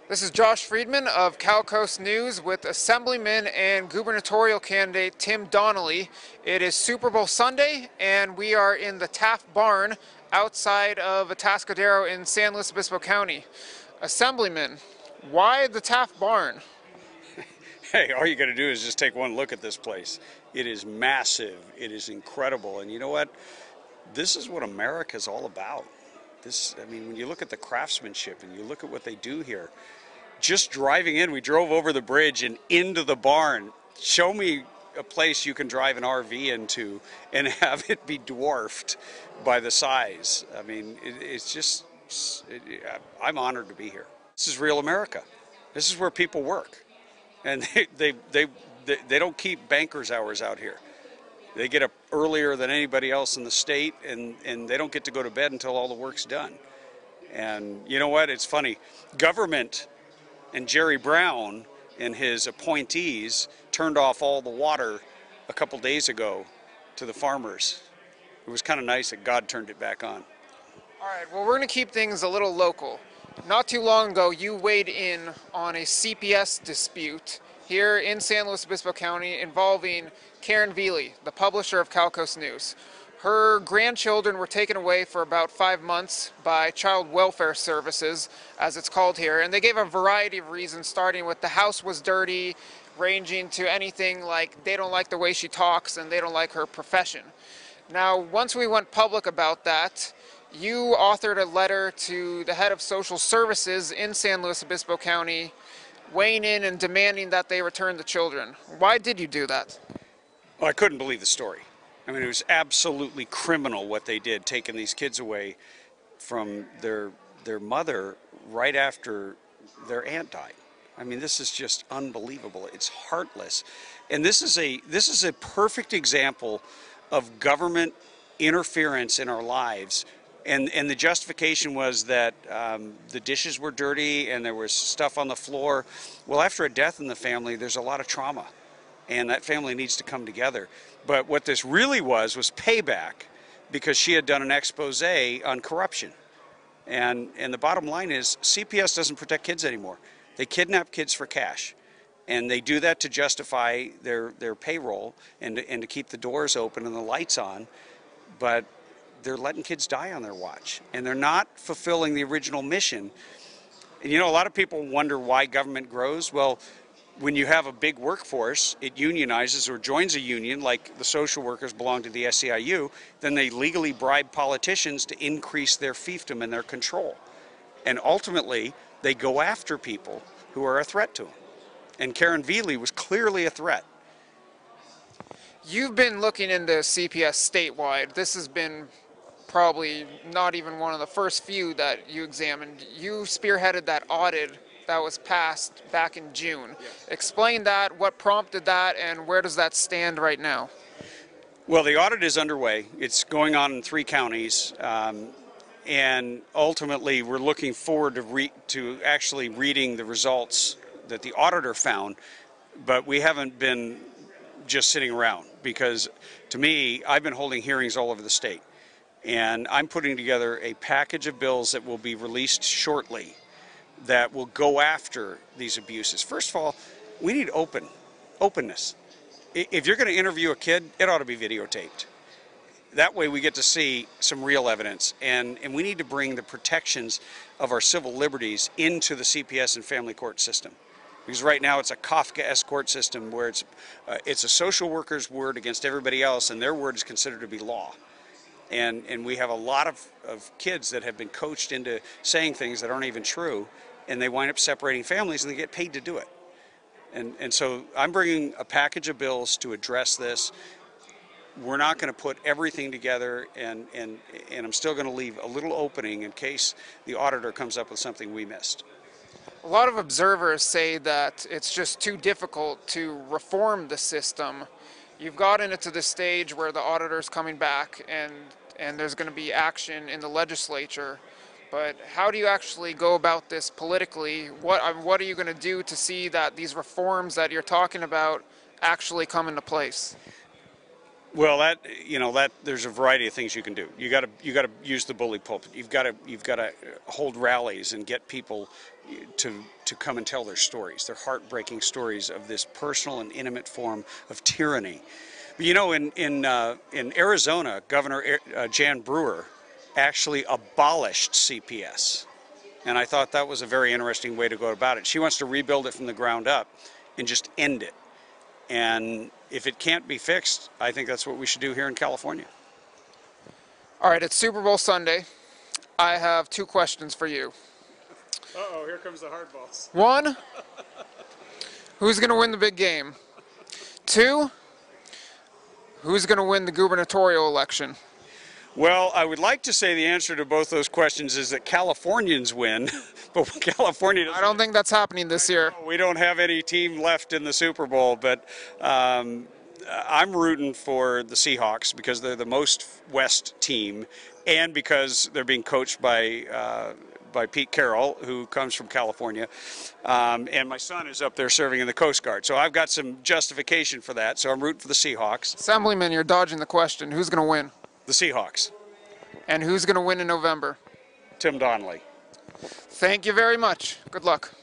This is Josh Friedman of CalCoastNews with Assemblyman and gubernatorial candidate Tim Donnelly. It is Super Bowl Sunday and we are in the Taft Barn outside of Atascadero in San Luis Obispo County. Assemblyman, why the Taft Barn? Hey, all you got to do is just take one look at this place. It is massive, it is incredible, and you know what? This is what America's all about. I mean, when you look at the craftsmanship and you look at what they do here, just driving in, we drove over the bridge and into the barn. Show me a place you can drive an RV into and have it be dwarfed by the size. I mean, I'm honored to be here. This is real America. This is where people work. And they don't keep bankers' hours out here. They get up earlier than anybody else in the state, and they don't get to go to bed until all the work's done. And you know what? It's funny. Government and Jerry Brown and his appointees turned off all the water a couple days ago to the farmers. It was kind of nice that God turned it back on. All right, well, we're going to keep things a little local. Not too long ago, you weighed in on a CPS dispute here in San Luis Obispo County involving Karen Velie, the publisher of CalCoastNews. Her grandchildren were taken away for about 5 months by Child Welfare Services, as it's called here, and they gave a variety of reasons, starting with the house was dirty, ranging to anything like they don't like the way she talks and they don't like her profession. Now, once we went public about that, you authored a letter to the head of social services in San Luis Obispo County, weighing in and demanding that they return the children. Why did you do that? Well, I couldn't believe the story. I mean, it was absolutely criminal what they did, taking these kids away from their mother right after their aunt died. I mean, this is just unbelievable. It's heartless. And this is a perfect example of government interference in our lives. And the justification was that the dishes were dirty and there was stuff on the floor. Well, after a death in the family, there's a lot of trauma, and that family needs to come together. But what this really was payback, because she had done an expose on corruption. And the bottom line is CPS doesn't protect kids anymore. They kidnap kids for cash. And they do that to justify their payroll and to keep the doors open and the lights on. But they're letting kids die on their watch, and they're not fulfilling the original mission. And you know, a lot of people wonder why government grows. Well, when you have a big workforce, it unionizes or joins a union, like the social workers belong to the SEIU, then they legally bribe politicians to increase their fiefdom and their control. And ultimately, they go after people who are a threat to them. And Karen Velie was clearly a threat. You've been looking into CPS statewide. This has been probably not even one of the first few that you examined. You spearheaded that audit that was passed back in June. Yes. Explain that, what prompted that, and where does that stand right now? Well, the audit is underway. It's going on in 3 counties, and ultimately we're looking forward to actually reading the results that the auditor found, but we haven't been just sitting around, because to me, I've been holding hearings all over the state. And I'm putting together a package of bills that will be released shortly that will go after these abuses. First of all, we need openness. If you're going to interview a kid, it ought to be videotaped. That way we get to see some real evidence. And we need to bring the protections of our civil liberties into the CPS and family court system. Because right now it's a Kafka-esque court system where it's a social worker's word against everybody else, and their word is considered to be law. And we have a lot of kids that have been coached into saying things that aren't even true, and they wind up separating families, and they get paid to do it. And so I'm bringing a package of bills to address this. We're not going to put everything together, and I'm still going to leave a little opening in case the auditor comes up with something we missed. A lot of observers say that it's just too difficult to reform the system. You've gotten it to the stage where the auditor's coming back and there's going to be action in the legislature. But how do you actually go about this politically? What are you going to do to see that these reforms that you're talking about actually come into place? Well, that there's a variety of things you can do. You got to use the bully pulpit. You've got to hold rallies and get people to come and tell their stories, their heartbreaking stories of this personal and intimate form of tyranny. You know, in Arizona, Governor Jan Brewer actually abolished CPS, and I thought that was a very interesting way to go about it. She wants to rebuild it from the ground up and just end it. And if it can't be fixed, I think that's what we should do here in California. All right, it's Super Bowl Sunday. I have 2 questions for you. Uh-oh, here comes the hardballs. 1, who's going to win the big game? 2, who's going to win the gubernatorial election? Well, I would like to say the answer to both those questions is that Californians win, but California doesn't. I don't think that's happening this year. We don't have any team left in the Super Bowl, but I'm rooting for the Seahawks because they're the most West team, and because they're being coached by Pete Carroll, who comes from California, and my son is up there serving in the Coast Guard. So I've got some justification for that, so I'm rooting for the Seahawks. Assemblyman, you're dodging the question. Who's going to win? The Seahawks. And who's going to win in November? Tim Donnelly. Thank you very much. Good luck.